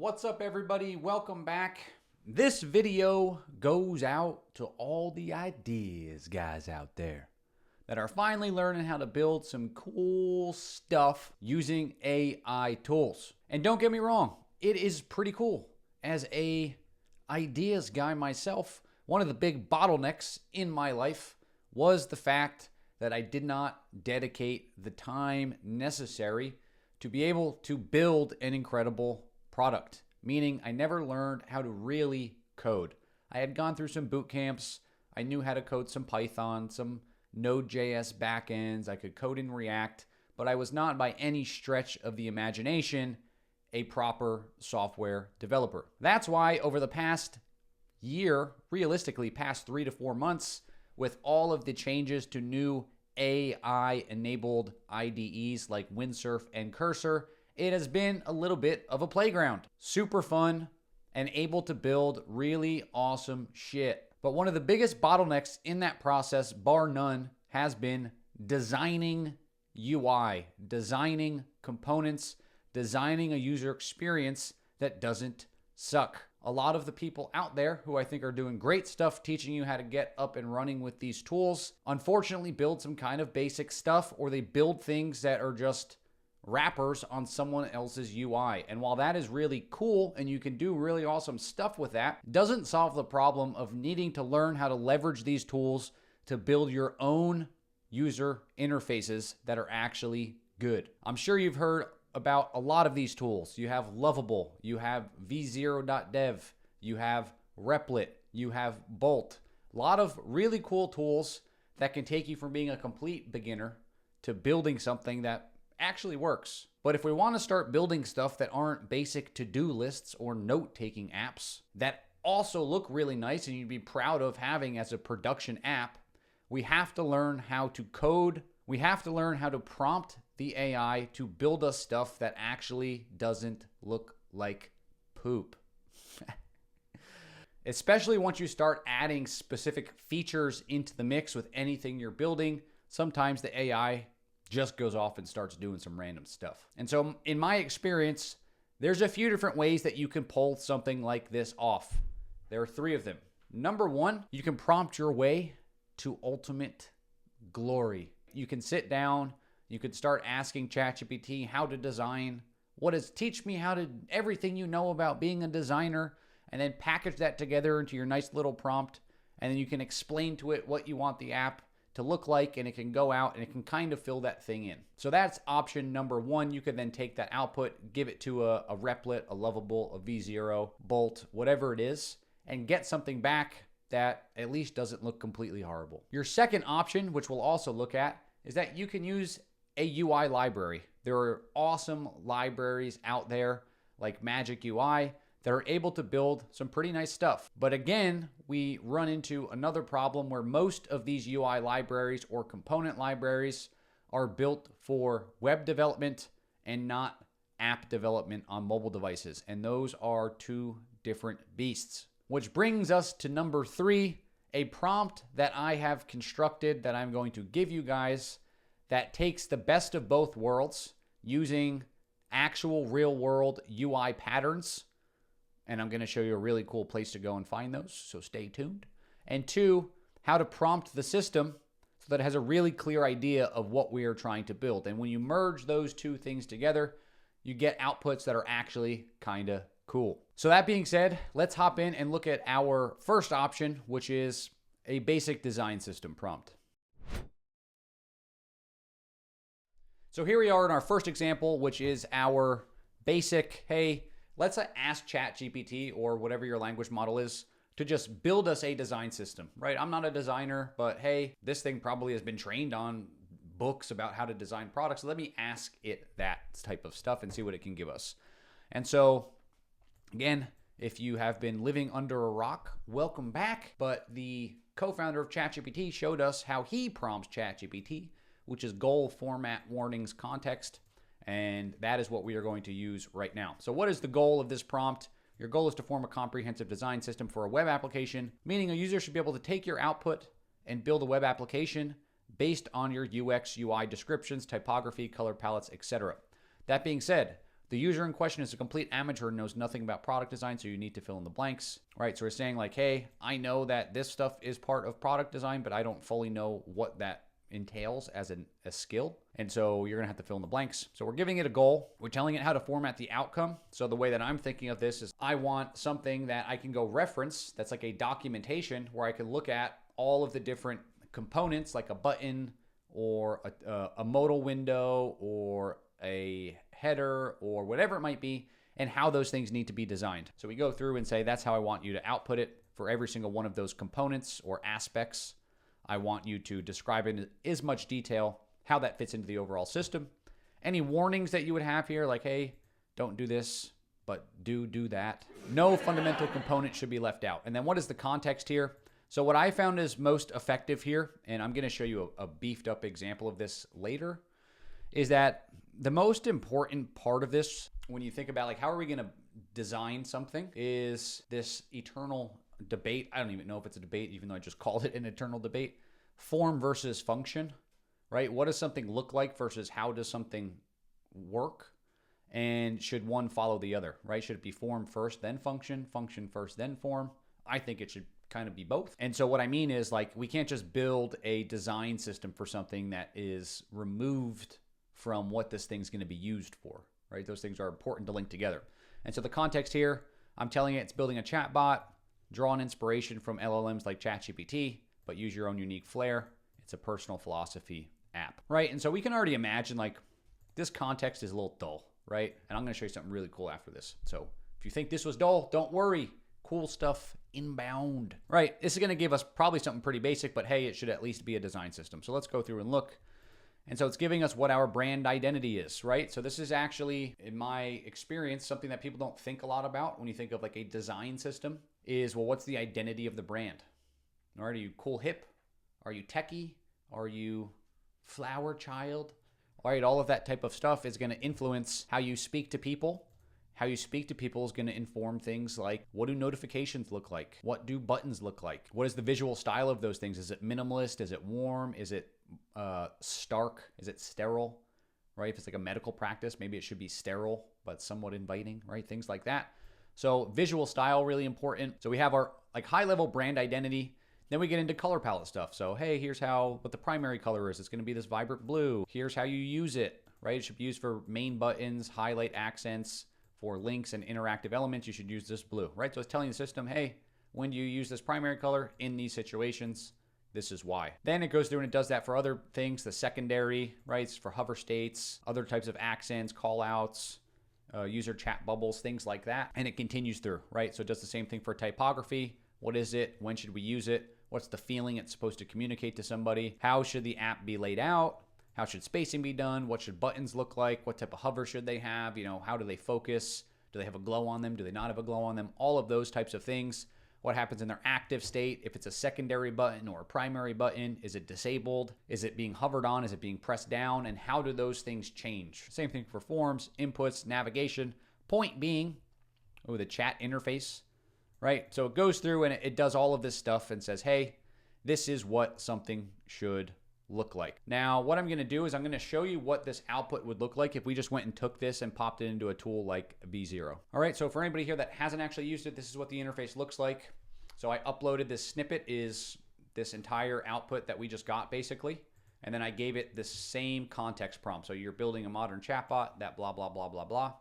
What's up, everybody? Welcome back. This video goes out to all the ideas guys out there that are finally learning how to build some cool stuff using AI tools. And don't get me wrong, it is pretty cool. As a ideas guy myself, one of the big bottlenecks in my life was the fact that I did not dedicate the time necessary to be able to build an incredible product, meaning I never learned how to really code. I had gone through some boot camps. I knew how to code some Python, some Node.js backends. I could code in React, but I was not by any stretch of the imagination a proper software developer. That's why over the past year, realistically past 3 to 4 months, with all of the changes to new AI-enabled IDEs like Windsurf and Cursor, it has been a little bit of a playground. Super fun and able to build really awesome shit. But one of the biggest bottlenecks in that process, bar none, has been designing UI, designing components, designing a user experience that doesn't suck. A lot of the people out there who I think are doing great stuff teaching you how to get up and running with these tools, unfortunately build some kind of basic stuff, or they build things that are just wrappers on someone else's UI. And while that is really cool and you can do really awesome stuff with that, it doesn't solve the problem of needing to learn how to leverage these tools to build your own user interfaces that are actually good. I'm sure you've heard about a lot of these tools. You have Lovable, you have v0.dev, you have Replit, you have Bolt. A lot of really cool tools that can take you from being a complete beginner to building something that actually works. But if we want to start building stuff that aren't basic to-do lists or note-taking apps that also look really nice and you'd be proud of having as a production app, we have to learn how to code. We have to learn how to prompt the AI to build us stuff that actually doesn't look like poop. Especially once you start adding specific features into the mix with anything you're building, sometimes the AI just goes off and starts doing some random stuff. And so in my experience, there's a few different ways that you can pull something like this off. There are 3 of them. Number 1, you can prompt your way to ultimate glory. You can sit down, you could start asking ChatGPT how to design, teach me how to, everything you know about being a designer, and then package that together into your nice little prompt. And then you can explain to it what you want the app to look like, and it can go out and it can kind of fill that thing in. So that's option number 1. You could then take that output, give it to a Replit, a Lovable, a v0, Bolt, whatever it is, and get something back that at least doesn't look completely horrible. Your second option, which we'll also look at, is that you can use a UI library. There are awesome libraries out there like Magic UI that are able to build some pretty nice stuff. But again, we run into another problem where most of these UI libraries or component libraries are built for web development and not app development on mobile devices. And those are 2 different beasts. Which brings us to number 3, a prompt that I have constructed that I'm going to give you guys that takes the best of both worlds using actual real world UI patterns. And I'm going to show you a really cool place to go and find those, so stay tuned. And 2, how to prompt the system so that it has a really clear idea of what we are trying to build. And when you merge those 2 things together, you get outputs that are actually kind of cool. So that being said, let's hop in and look at our first option, which is a basic design system prompt. So here we are in our first example, which is our basic, hey, let's ask ChatGPT or whatever your language model is to just build us a design system, right? I'm not a designer, but hey, this thing probably has been trained on books about how to design products. So let me ask it that type of stuff and see what it can give us. And so again, if you have been living under a rock, welcome back. But the co-founder of ChatGPT showed us how he prompts ChatGPT, which is goal, format, warnings, context. And that is what we are going to use right now. So what is the goal of this prompt? Your goal is to form a comprehensive design system for a web application, meaning a user should be able to take your output and build a web application based on your UX, UI descriptions, typography, color palettes, etc. That being said, The user in question is a complete amateur and knows nothing about product design, so you need to fill in the blanks, right? So we're saying like, hey, I know that this stuff is part of product design, but I don't fully know what that entails as a skill. And so you're gonna have to fill in the blanks. So we're giving it a goal. We're telling it how to format the outcome. So the way that I'm thinking of this is I want something that I can go reference that's like a documentation where I can look at all of the different components, like a button or a modal window or a header or whatever it might be, and how those things need to be designed. So we go through and say, that's how I want you to output it for every single one of those components or aspects. I want you to describe in as much detail how that fits into the overall system. Any warnings that you would have here, like, hey, don't do this, but do that. No fundamental component should be left out. And then what is the context here? So what I found is most effective here, and I'm going to show you a beefed up example of this later, is that the most important part of this, when you think about like, how are we going to design something, is this eternal debate. I don't even know if it's a debate, even though I just called it an eternal debate. Form versus function, right? What does something look like versus how does something work? And should one follow the other, right? Should it be form first, then function, function first, then form? I think it should kind of be both. And so what I mean is like, we can't just build a design system for something that is removed from what this thing's going to be used for, right? Those things are important to link together. And so the context here, I'm telling it it's building a chatbot, draw an inspiration from LLMs like ChatGPT, but use your own unique flair. It's a personal philosophy app, right? And so we can already imagine like this context is a little dull, right? And I'm going to show you something really cool after this. So if you think this was dull, don't worry. Cool stuff inbound, right? This is going to give us probably something pretty basic, but hey, it should at least be a design system. So let's go through and look. And so it's giving us what our brand identity is, right? So this is actually, in my experience, something that people don't think a lot about when you think of like a design system is, well, what's the identity of the brand? All right, are you cool hip? Are you techie? Are you flower child? All right, all of that type of stuff is going to influence how you speak to people. How you speak to people is going to inform things like, what do notifications look like? What do buttons look like? What is the visual style of those things? Is it minimalist? Is it warm? Is it stark? Is it sterile? Right? If it's like a medical practice, maybe it should be sterile, but somewhat inviting, right? Things like that. So visual style, really important. So we have our like high level brand identity. Then we get into color palette stuff. So, hey, here's what the primary color is. It's going to be this vibrant blue. Here's how you use it, right? It should be used for main buttons, highlight accents. For links and interactive elements, you should use this blue, right? So it's telling the system, hey, when do you use this primary color in these situations? This is why. Then it goes through and it does that for other things, the secondary, right? It's for hover states, other types of accents, call outs, user chat bubbles, things like that. And it continues through, right? So it does the same thing for typography. What is it? When should we use it? What's the feeling it's supposed to communicate to somebody? How should the app be laid out? How should spacing be done? What should buttons look like? What type of hover should they have? You know, how do they focus? Do they have a glow on them? Do they not have a glow on them? All of those types of things. What happens in their active state? If it's a secondary button or a primary button, is it disabled? Is it being hovered on? Is it being pressed down? And how do those things change? Same thing for forms, inputs, navigation. Point being, the chat interface, right? So it goes through and it does all of this stuff and says, hey, this is what something should look like. Now, what I'm going to do is I'm going to show you what this output would look like if we just went and took this and popped it into a tool like V0. All right, so for anybody here that hasn't actually used it, this is what the interface looks like. So I uploaded this snippet, is this entire output that we just got basically, and then I gave it the same context prompt. So you're building a modern chatbot, that blah, blah, blah, blah, blah.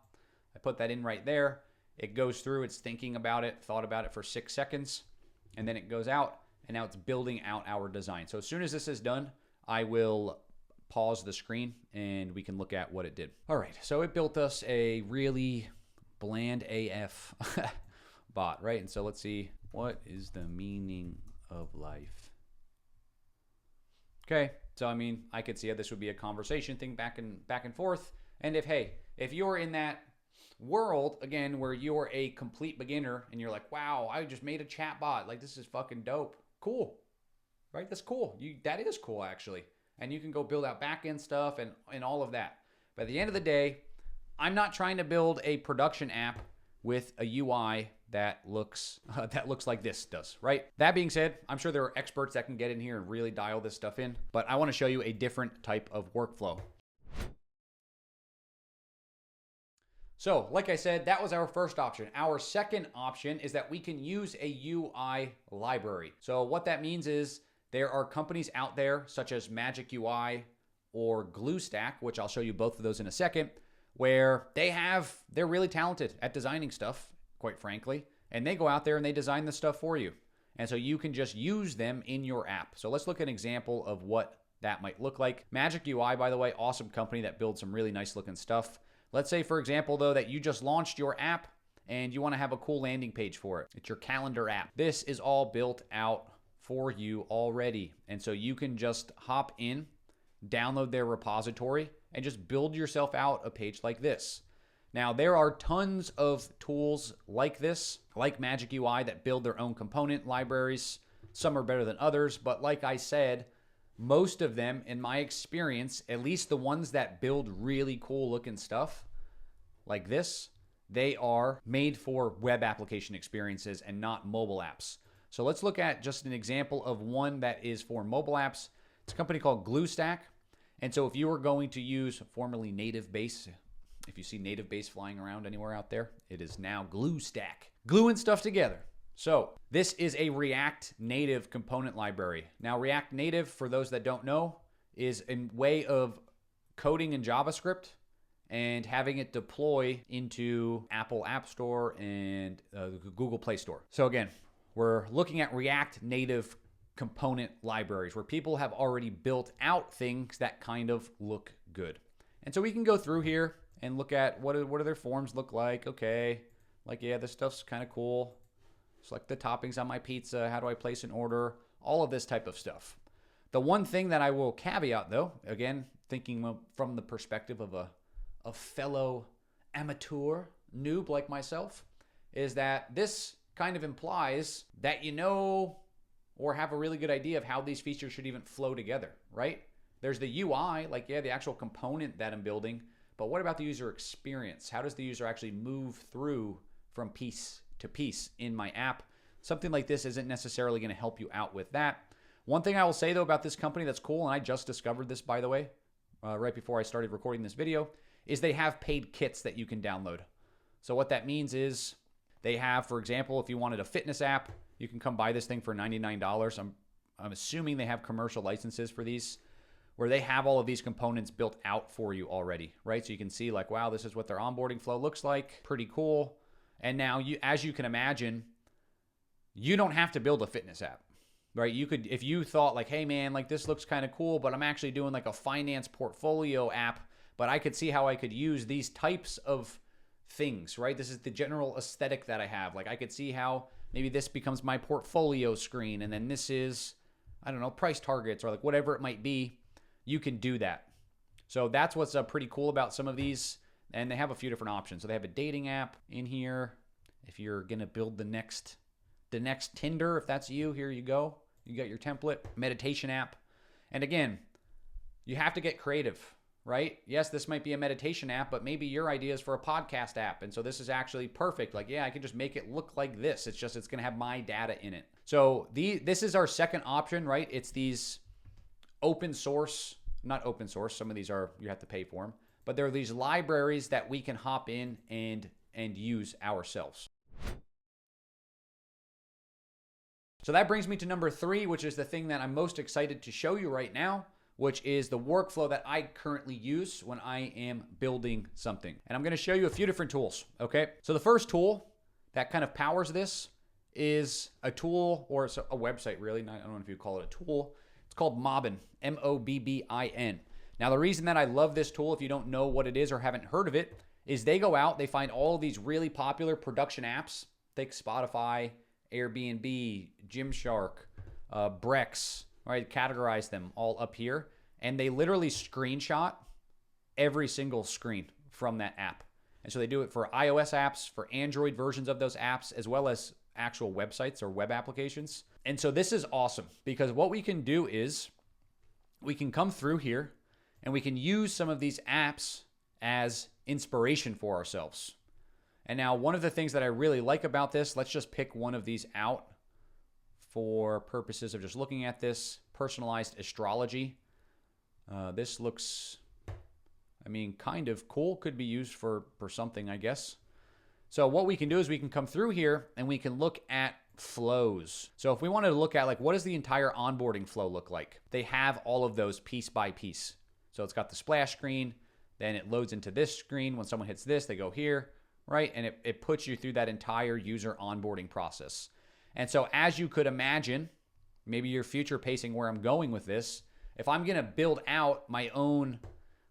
I put that in right there. It goes through, it's thinking about it, thought about it for 6 seconds, and then it goes out, and now it's building out our design. So as soon as this is done, I will pause the screen and we can look at what it did. All right, so it built us a really bland AF bot, right? And so let's see, what is the meaning of life? Okay, so I mean, I could see how this would be a conversation thing back and forth. And if you're in that world, again, where you're a complete beginner and you're like, wow, I just made a chat bot, like this is fucking dope. Cool. Right? That's cool. That is cool, actually. And you can go build out back-end stuff and all of that. But at the end of the day, I'm not trying to build a production app with a UI that looks like this does, right? That being said, I'm sure there are experts that can get in here and really dial this stuff in, but I want to show you a different type of workflow. So, like I said, that was our first option. Our second option is that we can use a UI library. So what that means is there are companies out there such as Magic UI or GlueStack, which I'll show you both of those in a second, where they're really talented at designing stuff, quite frankly, and they go out there and they design the stuff for you. And so you can just use them in your app. So let's look at an example of what that might look like. Magic UI, by the way, awesome company that builds some really nice looking stuff. Let's say, for example, though, that you just launched your app and you want to have a cool landing page for it. It's your calendar app. This is all built out for you already. And so you can just hop in, download their repository, and just build yourself out a page like this. Now, there are tons of tools like this, like Magic UI, that build their own component libraries. Some are better than others, but like I said, most of them, in my experience, at least the ones that build really cool looking stuff like this, they are made for web application experiences and not mobile apps. So let's look at just an example of one that is for mobile apps. It's a company called GlueStack. And so if you were going to use formerly Native Base, if you see Native Base flying around anywhere out there, it is now GlueStack. Gluing stuff together. So this is a React Native component library. Now, React Native, for those that don't know, is a way of coding in JavaScript and having it deploy into Apple App Store and Google Play Store. So again, we're looking at React Native component libraries where people have already built out things that kind of look good. And so we can go through here and look at what do their forms look like. Okay, like, yeah, this stuff's kind of cool. Select the toppings on my pizza. How do I place an order? All of this type of stuff. The one thing that I will caveat, though, again, thinking from the perspective of a fellow amateur noob like myself, is that this kind of implies that you know or have a really good idea of how these features should even flow together, right? There's the UI, like, yeah, the actual component that I'm building, but what about the user experience? How does the user actually move through from piece to piece in my app? Something like this isn't necessarily going to help you out with that. One thing I will say, though, about this company that's cool, and I just discovered this, by the way, right before I started recording this video, is they have paid kits that you can download. So what that means is they have, for example, if you wanted a fitness app, you can come buy this thing for $99. I'm assuming they have commercial licenses for these, where they have all of these components built out for you already, right? So you can see, like, wow, this is what their onboarding flow looks like. Pretty cool. And now, as you can imagine, you don't have to build a fitness app, right? You could, if you thought like, hey man, like this looks kind of cool, but I'm actually doing like a finance portfolio app, but I could see how I could use these types of things, right? This is the general aesthetic that I have. Like, I could see how maybe this becomes my portfolio screen, and then this is, I don't know, price targets or like whatever it might be. You can do that. So that's what's pretty cool about some of these. And they have a few different options. So they have a dating app in here. If you're going to build the next Tinder, if that's you, here you go. You got your template. Meditation app. And again, you have to get creative, right? Yes, this might be a meditation app, but maybe your idea is for a podcast app. And so this is actually perfect. Like, yeah, I can just make it look like this. It's just, it's going to have my data in it. So this is our second option, right? It's these open source, not open source. Some of these are, you have to pay for them. But there are these libraries that we can hop in and use ourselves. So that brings me to number 3, which is the thing that I'm most excited to show you right now, which is the workflow that I currently use when I am building something. And I'm going to show you a few different tools, okay? So the first tool that kind of powers this is a tool, or it's a website really. I don't know if you call it a tool. It's called Mobbin, M-O-B-B-I-N. Now, the reason that I love this tool, if you don't know what it is or haven't heard of it, is they go out, they find all of these really popular production apps, think Spotify, Airbnb, Gymshark, Brex, right? Categorize them all up here. And they literally screenshot every single screen from that app. And so they do it for iOS apps, for Android versions of those apps, as well as actual websites or web applications. And so this is awesome because what we can do is we can come through here and we can use some of these apps as inspiration for ourselves. And now one of the things that I really like about this, let's just pick one of these out for purposes of just looking at this, personalized astrology. This looks, I mean, kind of cool. Could be used for something, I guess. So what we can do is we can come through here and we can look at flows. So if we wanted to look at like, what does the entire onboarding flow look like? They have all of those piece by piece. So it's got the splash screen, then it loads into this screen. When someone hits this, they go here, right? And it puts you through that entire user onboarding process. And so as you could imagine, maybe you're future pacing where I'm going with this. If I'm going to build out my own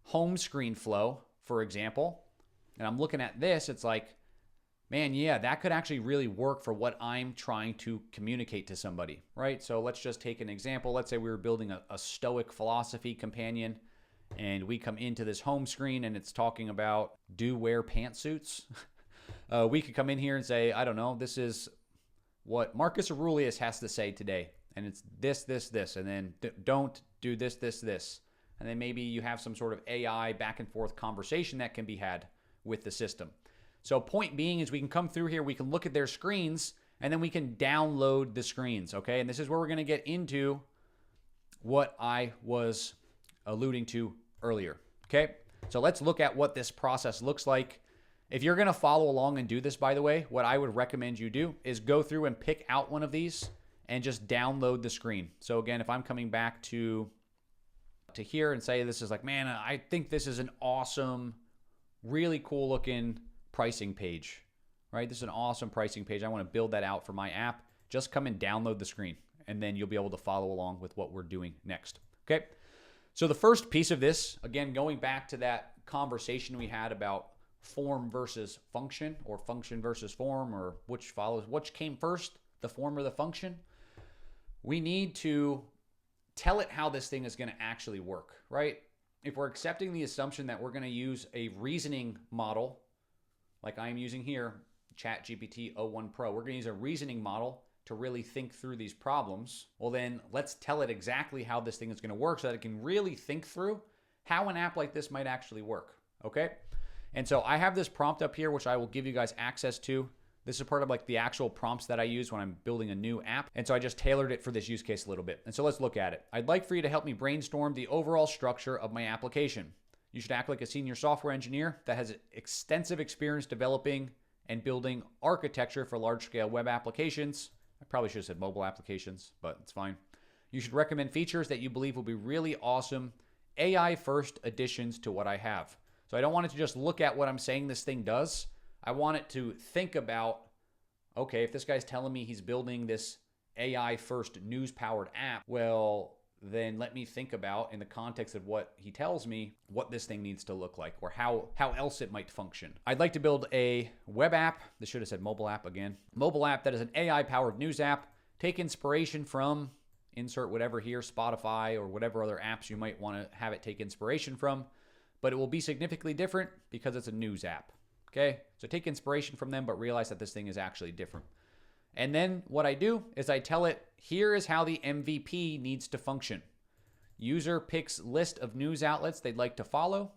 home screen flow, for example, and I'm looking at this, it's like, man, yeah, that could actually really work for what I'm trying to communicate to somebody, right? So let's just take an example. Let's say we were building a Stoic philosophy companion, and we come into this home screen and it's talking about do wear pantsuits. We could come in here and say, I don't know, this is what Marcus Aurelius has to say today. And it's this, this, this, and then don't do this, this, this. And then maybe you have some sort of AI back and forth conversation that can be had with the system. So point being is we can come through here, we can look at their screens, and then we can download the screens, okay? And this is where we're going to get into what I was alluding to earlier, okay? So let's look at what this process looks like. If you're going to follow along and do this, by the way, what I would recommend you do is go through and pick out one of these and just download the screen. So again, if I'm coming back to here and say this is like, man, I think this is an awesome, really cool looking pricing page, right? This is an awesome pricing page. I want to build that out for my app. Just come and download the screen, and then you'll be able to follow along with what we're doing next, okay? So the first piece of this, again, going back to that conversation we had about form versus function, or function versus form, or which came first, the form or the function, we need to tell it how this thing is going to actually work, right? If we're accepting the assumption that we're going to use a reasoning model, like I'm using here, ChatGPT 01 Pro, we're going to use a reasoning model to really think through these problems. Well, then let's tell it exactly how this thing is going to work so that it can really think through how an app like this might actually work, okay? And so I have this prompt up here, which I will give you guys access to. This is part of like the actual prompts that I use when I'm building a new app. And so I just tailored it for this use case a little bit. And so let's look at it. I'd like for you to help me brainstorm the overall structure of my application. You should act like a senior software engineer that has extensive experience developing and building architecture for large-scale web applications. I probably should have said mobile applications, but it's fine. You should recommend features that you believe will be really awesome AI-first additions to what I have. So I don't want it to just look at what I'm saying this thing does. I want it to think about, okay, if this guy's telling me he's building this AI-first news-powered app, well, then let me think about, in the context of what he tells me, what this thing needs to look like, or how else it might function. I'd like to build a web app. This should have said mobile app again. Mobile app that is an AI-powered news app. Take inspiration from, insert whatever here, Spotify or whatever other apps you might want to have it take inspiration from, but it will be significantly different because it's a news app, okay? So take inspiration from them, but realize that this thing is actually different. And then what I do is I tell it, here is how the MVP needs to function. User picks list of news outlets they'd like to follow.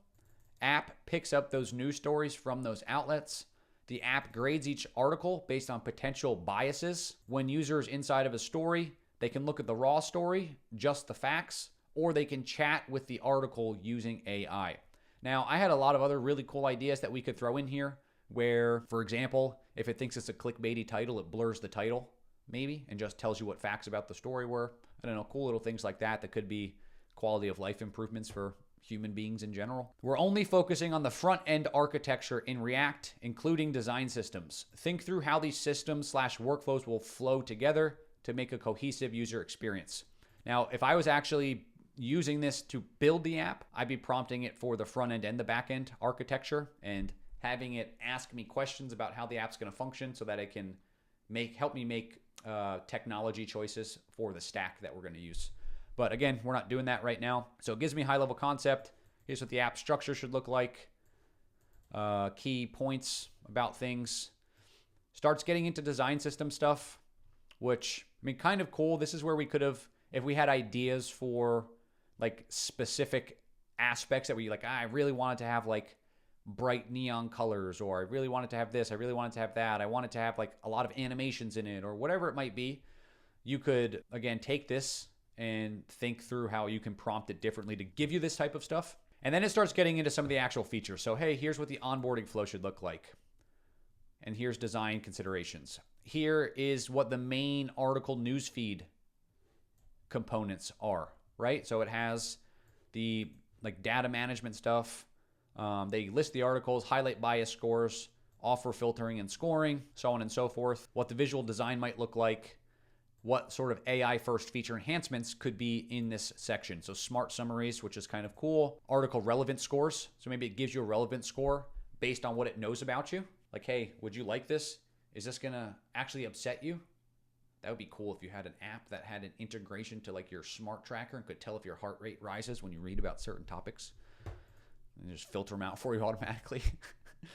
App picks up those news stories from those outlets. The app grades each article based on potential biases. When users inside of a story, they can look at the raw story, just the facts, or they can chat with the article using AI. Now, I had a lot of other really cool ideas that we could throw in here where, for example, if it thinks it's a clickbaity title, it blurs the title, maybe, and just tells you what facts about the story were. I don't know, cool little things like that that could be quality of life improvements for human beings in general. We're only focusing on the front-end architecture in React, including design systems. Think through how these systems/workflows will flow together to make a cohesive user experience. Now, if I was actually using this to build the app, I'd be prompting it for the front-end and the back-end architecture and having it ask me questions about how the app's going to function so that it can help me make technology choices for the stack that we're going to use. But again, we're not doing that right now. So it gives me a high-level concept. Here's what the app structure should look like. Key points about things. Starts getting into design system stuff, which, I mean, kind of cool. This is where we could have, if we had ideas for like specific aspects that we like, I really wanted to have like bright neon colors, or I really wanted to have this, I really wanted to have that, I wanted to have like a lot of animations in it, or whatever it might be. You could, again, take this and think through how you can prompt it differently to give you this type of stuff. And then it starts getting into some of the actual features. So, hey, here's what the onboarding flow should look like. And here's design considerations. Here is what the main article newsfeed components are, right? So it has the data management stuff. They list the articles, highlight bias scores, offer filtering and scoring, so on and so forth. What the visual design might look like, what sort of AI first feature enhancements could be in this section. So smart summaries, which is kind of cool. Article relevance scores. So maybe it gives you a relevance score based on what it knows about you. Like, hey, would you like this? Is this gonna actually upset you? That would be cool if you had an app that had an integration to like your smart tracker and could tell if your heart rate rises when you read about certain topics. And just filter them out for you automatically.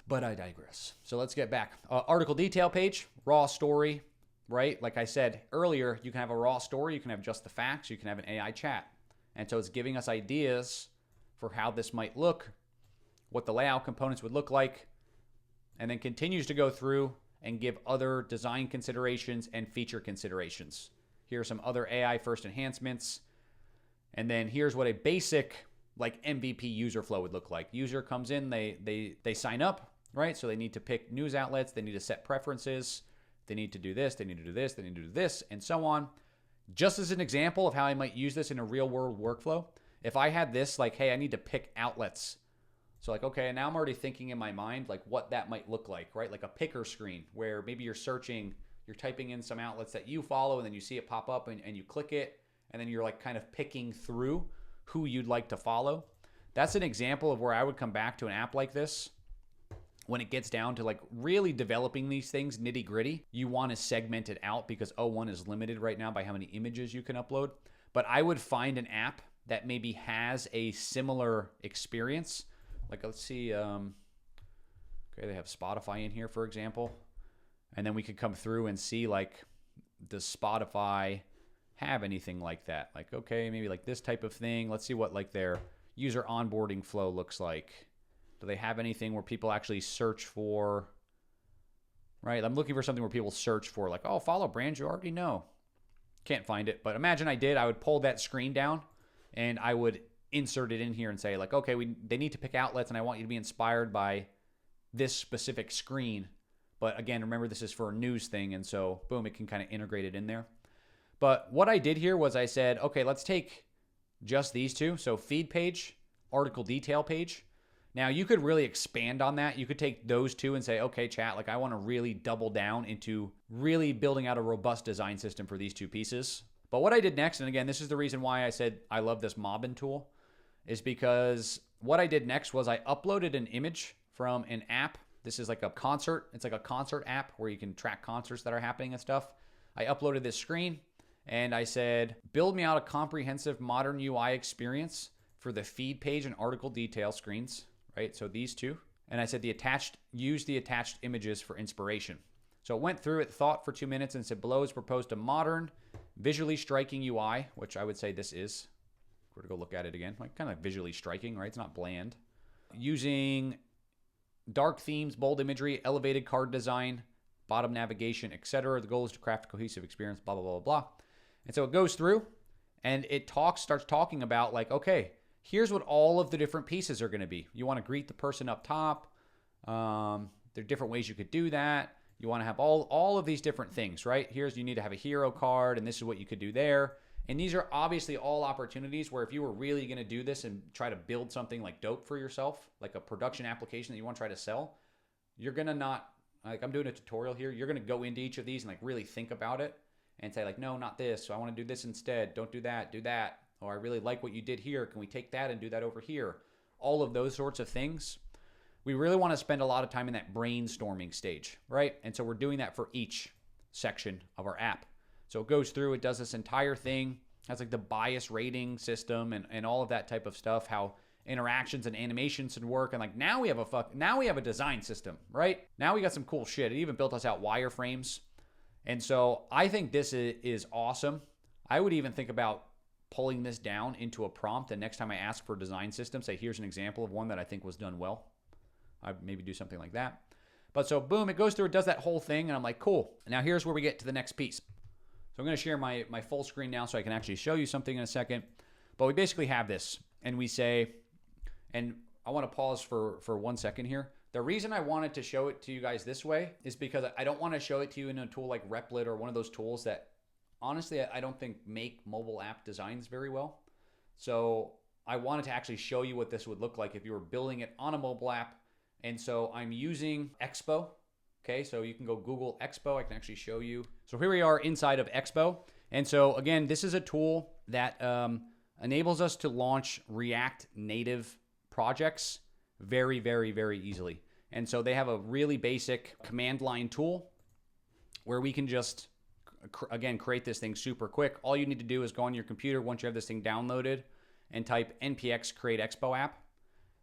But I digress. So let's get back. Article detail page, raw story, right? Like I said earlier, you can have a raw story, you can have just the facts, you can have an AI chat. And so it's giving us ideas for how this might look, what the layout components would look like, and then continues to go through and give other design considerations and feature considerations. Here are some other AI first enhancements. And then here's what a basic like MVP user flow would look like. User comes in, they sign up, right? So they need to pick news outlets, they need to set preferences, they need to do this, they need to do this, they need to do this, and so on. Just as an example of how I might use this in a real world workflow, if I had this like, hey, I need to pick outlets. So like, okay, now I'm already thinking in my mind like what that might look like, right? Like a picker screen where maybe you're searching, you're typing in some outlets that you follow and then you see it pop up and you click it and then you're like kind of picking through who you'd like to follow. That's an example of where I would come back to an app like this when it gets down to like really developing these things nitty gritty. You want to segment it out because O1 is limited right now by how many images you can upload. But I would find an app that maybe has a similar experience. Like let's see, okay, they have Spotify in here, for example. And then we could come through and see like, does Spotify have anything like that? Like, okay, maybe like this type of thing. Let's see what like their user onboarding flow looks like. Do they have anything where people actually search for, right? I'm looking for something where people search for like, oh, follow brands you already know. Can't find it, but imagine I did. I would pull that screen down and I would insert it in here and say like, okay, they need to pick outlets and I want you to be inspired by this specific screen. But again, remember this is for a news thing. And so boom, it can kind of integrate it in there. But what I did here was I said, okay, let's take just these two. So feed page, article detail page. Now you could really expand on that. You could take those two and say, okay, chat, like I want to really double down into really building out a robust design system for these two pieces. But what I did next, and again, this is the reason why I said I love this Mobbin tool, is because what I did next was I uploaded an image from an app. This is like a concert. It's like a concert app where you can track concerts that are happening and stuff. I uploaded this screen. And I said, build me out a comprehensive modern UI experience for the feed page and article detail screens, right? So these two. And I said, use the attached images for inspiration. So it went through it, thought for 2 minutes and said, below is proposed a modern, visually striking UI, which I would say this is. We're to go look at it again. Like kind of visually striking, right? It's not bland. Using dark themes, bold imagery, elevated card design, bottom navigation, etc. The goal is to craft a cohesive experience, blah, blah, blah, blah. And so it goes through and it starts talking about like, okay, here's what all of the different pieces are going to be. You want to greet the person up top. There are different ways you could do that. You want to have all of these different things, right? You need to have a hero card and this is what you could do there. And these are obviously all opportunities where if you were really going to do this and try to build something like dope for yourself, like a production application that you want to try to sell, you're going to not, like I'm doing a tutorial here, you're going to go into each of these and like really think about it. And say like, no, not this. So I want to do this instead. Don't do that. Do that. Or I really like what you did here. Can we take that and do that over here? All of those sorts of things. We really want to spend a lot of time in that brainstorming stage, right? And so we're doing that for each section of our app. So it goes through, it does this entire thing, has like the bias rating system and all of that type of stuff, how interactions and animations should work. And like now we have a design system, right? Now we got some cool shit. It even built us out wireframes. And so I think this is awesome. I would even think about pulling this down into a prompt. And next time I ask for a design system, say, here's an example of one that I think was done well. I'd maybe do something like that. But so boom, it goes through, it does that whole thing. And I'm like, cool. Now here's where we get to the next piece. So I'm going to share my full screen now so I can actually show you something in a second. But we basically have this. And we say, And I want to pause for 1 second here. The reason I wanted to show it to you guys this way is because I don't want to show it to you in a tool like Replit or one of those tools that honestly I don't think make mobile app designs very well. So I wanted to actually show you what this would look like if you were building it on a mobile app. And so I'm using Expo. Okay, so you can go Google Expo. I can actually show you. So here we are inside of Expo. And so again, this is a tool that enables us to launch React Native projects very, very, very easily. And so they have a really basic command line tool where we can just, again, create this thing super quick. All you need to do is go on your computer once you have this thing downloaded and type npx create expo app,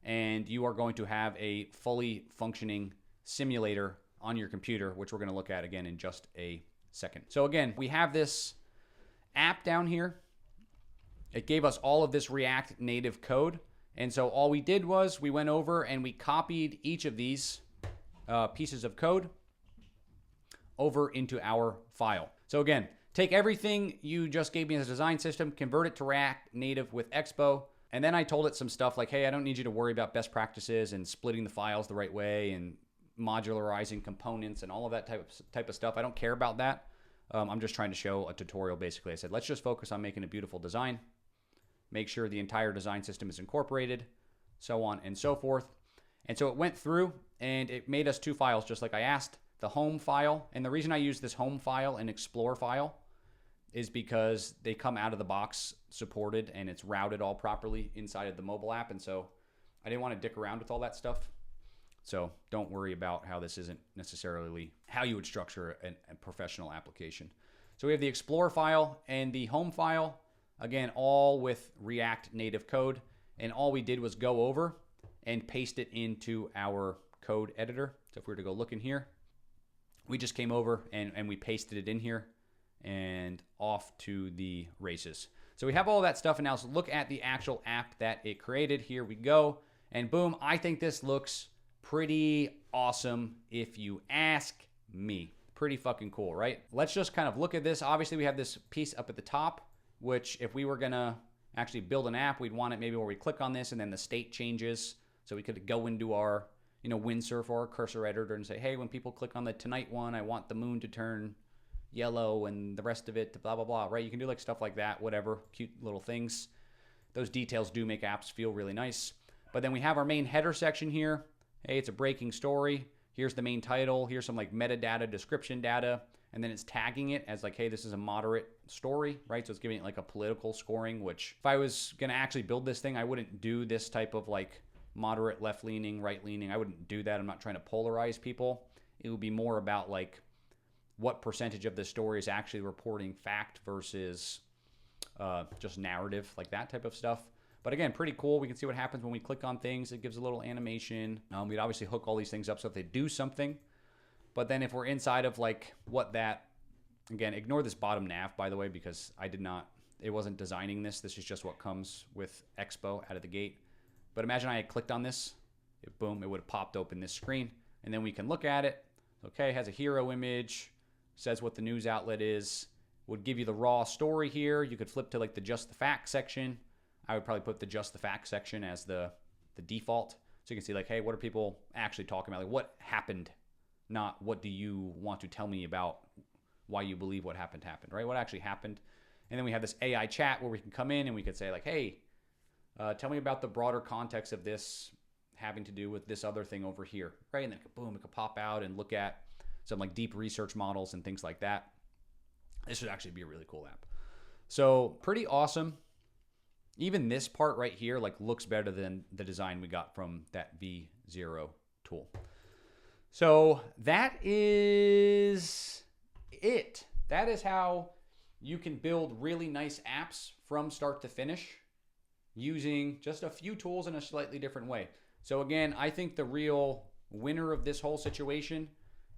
and you are going to have a fully functioning simulator on your computer, which we're going to look at again in just a second. So again, we have this app down here. It gave us all of this React Native code. And so all we did was we went over and we copied each of these pieces of code over into our file. So again, take everything you just gave me as a design system, convert it to React Native with Expo, and then I told it some stuff like, hey, I don't need you to worry about best practices and splitting the files the right way and modularizing components and all of that type of stuff. I don't care about that. I'm just trying to show a tutorial basically. I said, let's just focus on making a beautiful design. Make sure the entire design system is incorporated, so on and so forth. And so it went through and it made us two files just like I asked. The home file, and the reason I use this home file and explore file is because they come out of the box supported and it's routed all properly inside of the mobile app. And so I didn't want to dick around with all that stuff. So don't worry about how this isn't necessarily how you would structure a professional application. So we have the explore file and the home file. Again, all with React Native code. And all we did was go over and paste it into our code editor. So if we were to go look in here, we just came over and we pasted it in here and off to the races. So we have all that stuff, and now let's look at the actual app that it created. Here we go. And boom, I think this looks pretty awesome if you ask me. Pretty fucking cool, right? Let's just kind of look at this. Obviously, we have this piece up at the top, which if we were gonna actually build an app, we'd want it maybe where we click on this and then the state changes. So we could go into our windsurf or our cursor editor and say, hey, when people click on the tonight one, I want the moon to turn yellow and the rest of it to blah, blah, blah, right? You can do like stuff like that, whatever, cute little things. Those details do make apps feel really nice. But then we have our main header section here. Hey, it's a breaking story. Here's the main title. Here's some like metadata, description data. And then it's tagging it as like, hey, this is a moderate story, right? So it's giving it like a political scoring, which if I was going to actually build this thing, I wouldn't do this type of like moderate, left-leaning, right-leaning. I wouldn't do that. I'm not trying to polarize people. It would be more about like what percentage of the story is actually reporting fact versus just narrative, like that type of stuff. But again, pretty cool. We can see what happens when we click on things. It gives a little animation. We'd obviously hook all these things up so if they do something. But then if we're inside of like what that, again, ignore this bottom nav, by the way, because it wasn't designing this. This is just what comes with Expo out of the gate. But imagine I had clicked on this, boom, it would have popped open this screen. And then we can look at it. Okay, it has a hero image, says what the news outlet is, would give you the raw story here. You could flip to like the just the facts section. I would probably put the just the facts section as the default. So you can see like, hey, what are people actually talking about? Like what happened, not what do you want to tell me about why you believe what happened, right? What actually happened. And then we have this AI chat where we can come in and we could say like, hey, tell me about the broader context of this having to do with this other thing over here, right? And then boom, it could pop out and look at some like deep research models and things like that. This would actually be a really cool app. So pretty awesome. Even this part right here like looks better than the design we got from that V0 tool. So that is it. That is how you can build really nice apps from start to finish using just a few tools in a slightly different way. So again, I think the real winner of this whole situation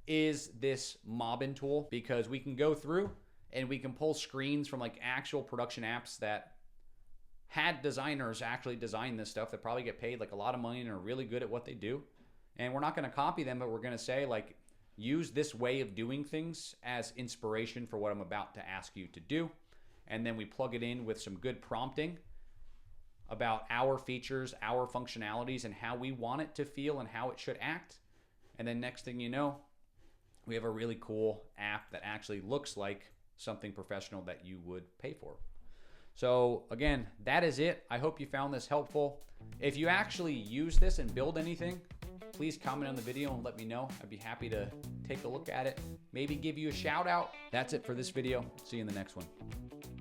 is this Mobbin tool, because we can go through and we can pull screens from like actual production apps that had designers actually design this stuff that probably get paid like a lot of money and are really good at what they do. And we're not going to copy them, but we're going to say like, use this way of doing things as inspiration for what I'm about to ask you to do. And then we plug it in with some good prompting. about our features, our functionalities, and how we want it to feel and how it should act. And then next thing you know, we have a really cool app that actually looks like something professional that you would pay for. So again, that is it. I hope you found this helpful. If you actually use this and build anything, please comment on the video and let me know. I'd be happy to take a look at it, maybe give you a shout out. That's it for this video. See you in the next one.